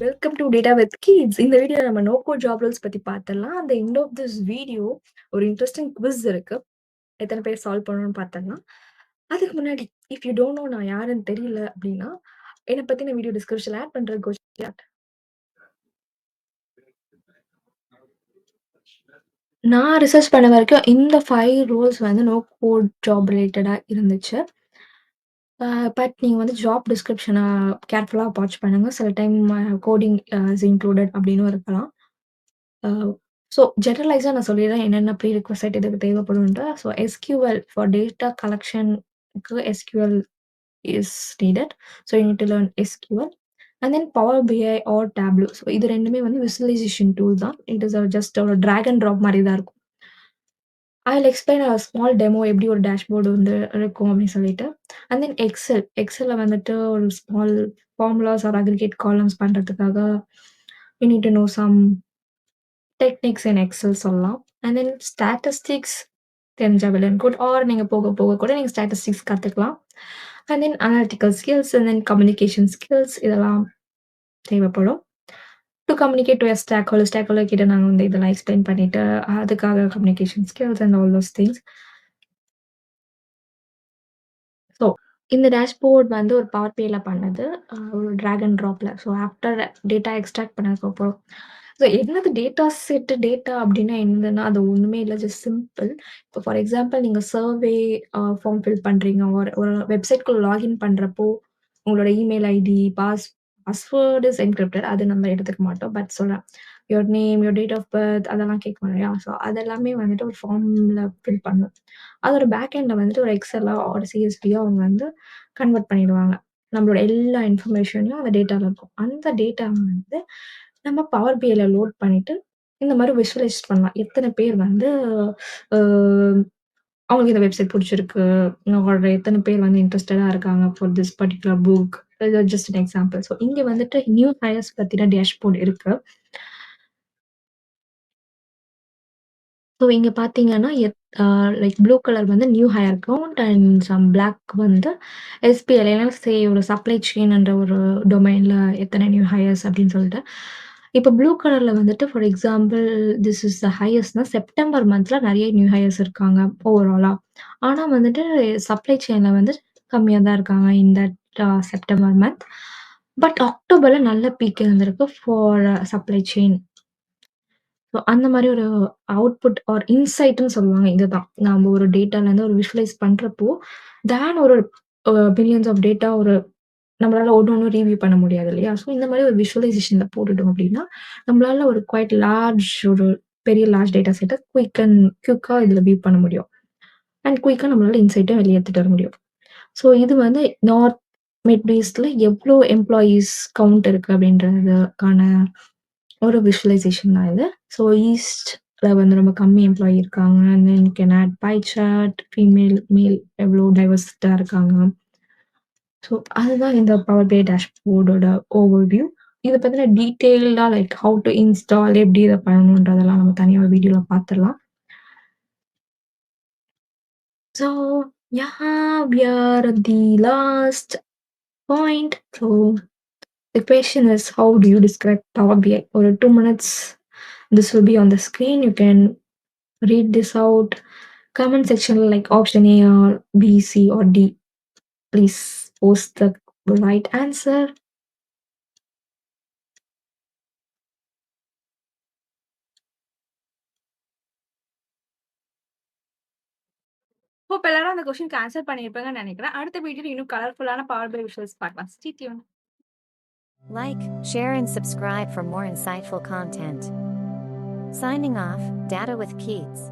Welcome to data with kids. இந்த video நம்ம no code job Rolle's பத்தி பார்த்துடலாம். அந்த எண்ட் ஆஃப் திஸ் வீடியோ ஒரு இன்ட்ரெஸ்டிங் குவிஸ் இருக்கு. எத்தனை பேர் சால்வ் பண்ணணும்னு பார்த்தரலாம். அதுக்கு முன்னாடி இஃப் யூ டோன்ட் நோ நான் யாருன்னு தெரியல அப்படின்னா, என்ன பத்தின வீடியோ டிஸ்கிரிப்ஷன்ல ஆட் பண்றேன். கோ சாட். நான் ரிசர்ச் பண்ண வரைக்கும் இந்த 5 ரோல்ஸ் வந்து நோ கோட் ஜாப் ரிலேட்டடா இருந்துச்சு. பட் நீங்க வந்து ஜாப் டிஸ்கிரிப்ஷன கேர்ஃபுல்லா வாட்ச் பண்ணுங்க. சில டைம் கோடிங் இஸ் இன்க்ளூடட் அப்படின்னும் இருக்கலாம். ஸோ ஜெனரலைஸா நான் சொல்லிடுறேன் என்னென்ன ப்ரீ ரிக்வசைட் இதுக்கு தேவைப்படும்ன்ட்டு. ஸோ எஸ்கியூஎல் ஃபார் டேட்டா கலெக்ஷன்க்கு SQL is needed. So you need to learn SQL. And then power BI or Tableau. So இது 2மே வந்து விசுவலைசேஷன் டூல் தான். இட் இஸ் ஜஸ்ட் ஒரு ட்ராக் அண்ட் ட்ராப் மாரி தான் இருக்கும். I will explain a small demo எப்படி ஒரு டேஷ்போர்டு வந்து இருக்கும் அப்படின்னு சொல்லிட்டு. அண்ட் தென் எக்ஸல்ல வந்துட்டு ஒரு small formulas or aggregate columns பண்றதுக்காக you need to know some techniques in Excel சொல்லலாம். அண்ட் தென் ஸ்டாட்டிஸ்டிக்ஸ் தெரிஞ்சா வெல் அண்ட் குட். ஆர் நீங்க போக போக கூட நீங்க ஸ்டாட்டிஸ்டிக்ஸ் கத்துக்கலாம். And then analytical skills and then communication skills இதெல்லாம் தேவைப்படும். To communicate to a stakeholder கிட்ட நாங்க வந்து இதெல்லாம் எக்ஸ்பிளைன் பண்ணிட்டு, அதுக்காக communication skills and all those things. So இந்த டேஷ்போர்ட் வந்து ஒரு பவர் பிஐல பண்ணது. ஒரு ட்ராக் அண்ட் ட்ராப்ல. ஸோ ஆஃப்டர் டேட்டா எக்ஸ்ட்ராக்ட் பண்ணதுக்கப்புறம் ஸோ என்னது டேட்டா செட் டேட்டா அப்படின்னா என்னன்னா, அது ஒண்ணுமே இல்ல. Just simple. இப்போ ஃபார் எக்ஸாம்பிள் நீங்க சர்வே ஃபார்ம் ஃபில் பண்றீங்க. ஒரு வெப்சைட்குள்ள லாகின் பண்றப்போ, உங்களோட email ID, password is encrypted. அது நம்ம எடுத்துக்க மாட்டோம். பட் சொல்றேன். Your name, your date of birth அதெல்லாம் கேட்கும் இல்லையா? ஸோ அதெல்லாமே வந்துட்டு ஒரு ஃபார்ம்ல ஃபில் பண்ணணும். அதோட பேக் எண்ட்ல வந்துட்டு ஒரு எக்ஸெல்லா ஆர் சிஎஸ்வியா அவங்க வந்து கன்வெர்ட் பண்ணிடுவாங்க. நம்மளோட எல்லா இன்ஃபர்மேஷனையும் அந்த டேட்டால இருக்கும். அந்த டேட்டாவ வந்து நம்ம பவர் பிஐல லோட் பண்ணிட்டு, இந்த மாரி விஷுவலைஸ் பண்ணலாம். எத்தன பேர் வந்து அ அவங்களுக்கு இந்த வெப்சைட் புடிச்சிருக்கு. ஆர் எத்தன பேர் வந்து இன்ட்ரஸ்டடா இருக்காங்க ஃபார் திஸ் பர்ட்டிகுலர் புக். இது ஜஸ்ட் அன் எக்ஸாம்பிள். ஸோ இங்க வந்துட்டு நியூ ஹையர்ஸ் பத்தின டேஷ்போர்ட் இருக்கு. ஸோ இங்க பார்த்தீங்கன்னா, லைக் ப்ளூ கலர் வந்து new hire count and some black வந்து எஸ்பிஎல் ஒரு சப்ளை செயின்ன்ற ஒரு டொமைன்ல எத்தனை நியூ ஹையர்ஸ் அப்படின்னு சொல்லிட்டு. இப்போ ப்ளூ கலர்ல வந்துட்டு for example this is the ஹையர்ஸ்னா செப்டம்பர் மந்த்ல நெறைய நியூ ஹையர்ஸ் இருக்காங்க ஓவராலா. ஆனா வந்துட்டு சப்ளை செயின்ல வந்து கம்மியா தான் இருக்காங்க in that September month. But அக்டோபர்ல நல்ல பீக் இருந்திருக்கு ஃபார் சப்ளை செயின். ஸோ அந்த மாரி ஒரு அவுட்புட் ஆர் இன்சைட்ன்னு சொல்லுவாங்க. இதுதான். நாம ஒரு டேட்டாலருந்து ஒரு விஷுவலைஸ் பண்றப்போ, ஒரு பில்லியன்ஸ் ஆஃப் டேட்டா நம்மளால ஒண்ணு ரிவ்யூ பண்ண முடியாது இல்லையா? ஸோ இந்த மாரி ஒரு விஷுவலைசேஷன்ல போட்டுட்டோம் அப்டின்னா, நம்மளால ஒரு ஒரு பெரிய லார்ஜ் டேட்டா செட்ட குயிக்கா இதுல வியூ பண்ண முடியும். அண்ட் குயிக்கா நம்மளால இன்சைட்ட வெளிய எடுத்துட்டு வர முடியும். ஸோ இது வந்து நார்த் மிட் ஈஸ்ட்ல எவ்ளோ எம்ப்ளாயீஸ் கவுண்ட் இருக்கு அப்டின்றதுக்கான ஒரு விஷுவலைசேஷன் தான் இது. ஸோ ஈஸ்ட்ல வந்து ரொம்ப கம்மி எம்ப்ளாயி இருக்காங்க. And then you can add pie chart, female, male எவ்ளோ டைவர்சிட்டா இருக்காங்க. ஸோ அதுதான் இந்த பவர் பிஐ டேஷ்போர்டோட ஓவர்வியூ. இத பத்தின டீட்டெயில்டா லைக் ஹவ் டூ இன்ஸ்டால் எப்படி இத பண்ணணுன்றதெல்லாம் நம்ம தனியா ஒரு வீடியோல பார்த்துரலாம். So we are at the last point. So the question is how do you describe Power BI? ஒரு 2 minutes this will be on the screen. You can read this out. Comment section like option A or B, C or D. Please post the right answer. Hope எல்லாரும் அந்த கொஸ்டினுக்கு answer பண்ணியிருப்பீங்கன்னு நினைக்கிறேன். அடுத்த வீடியோல இன்னும் கலர்ஃபுல்லான பவர் பை விஷுவல்ஸ் பார்க்கலாம். Stay tune. Like, share and subscribe for more insightful content. Signing off, Data with Keats.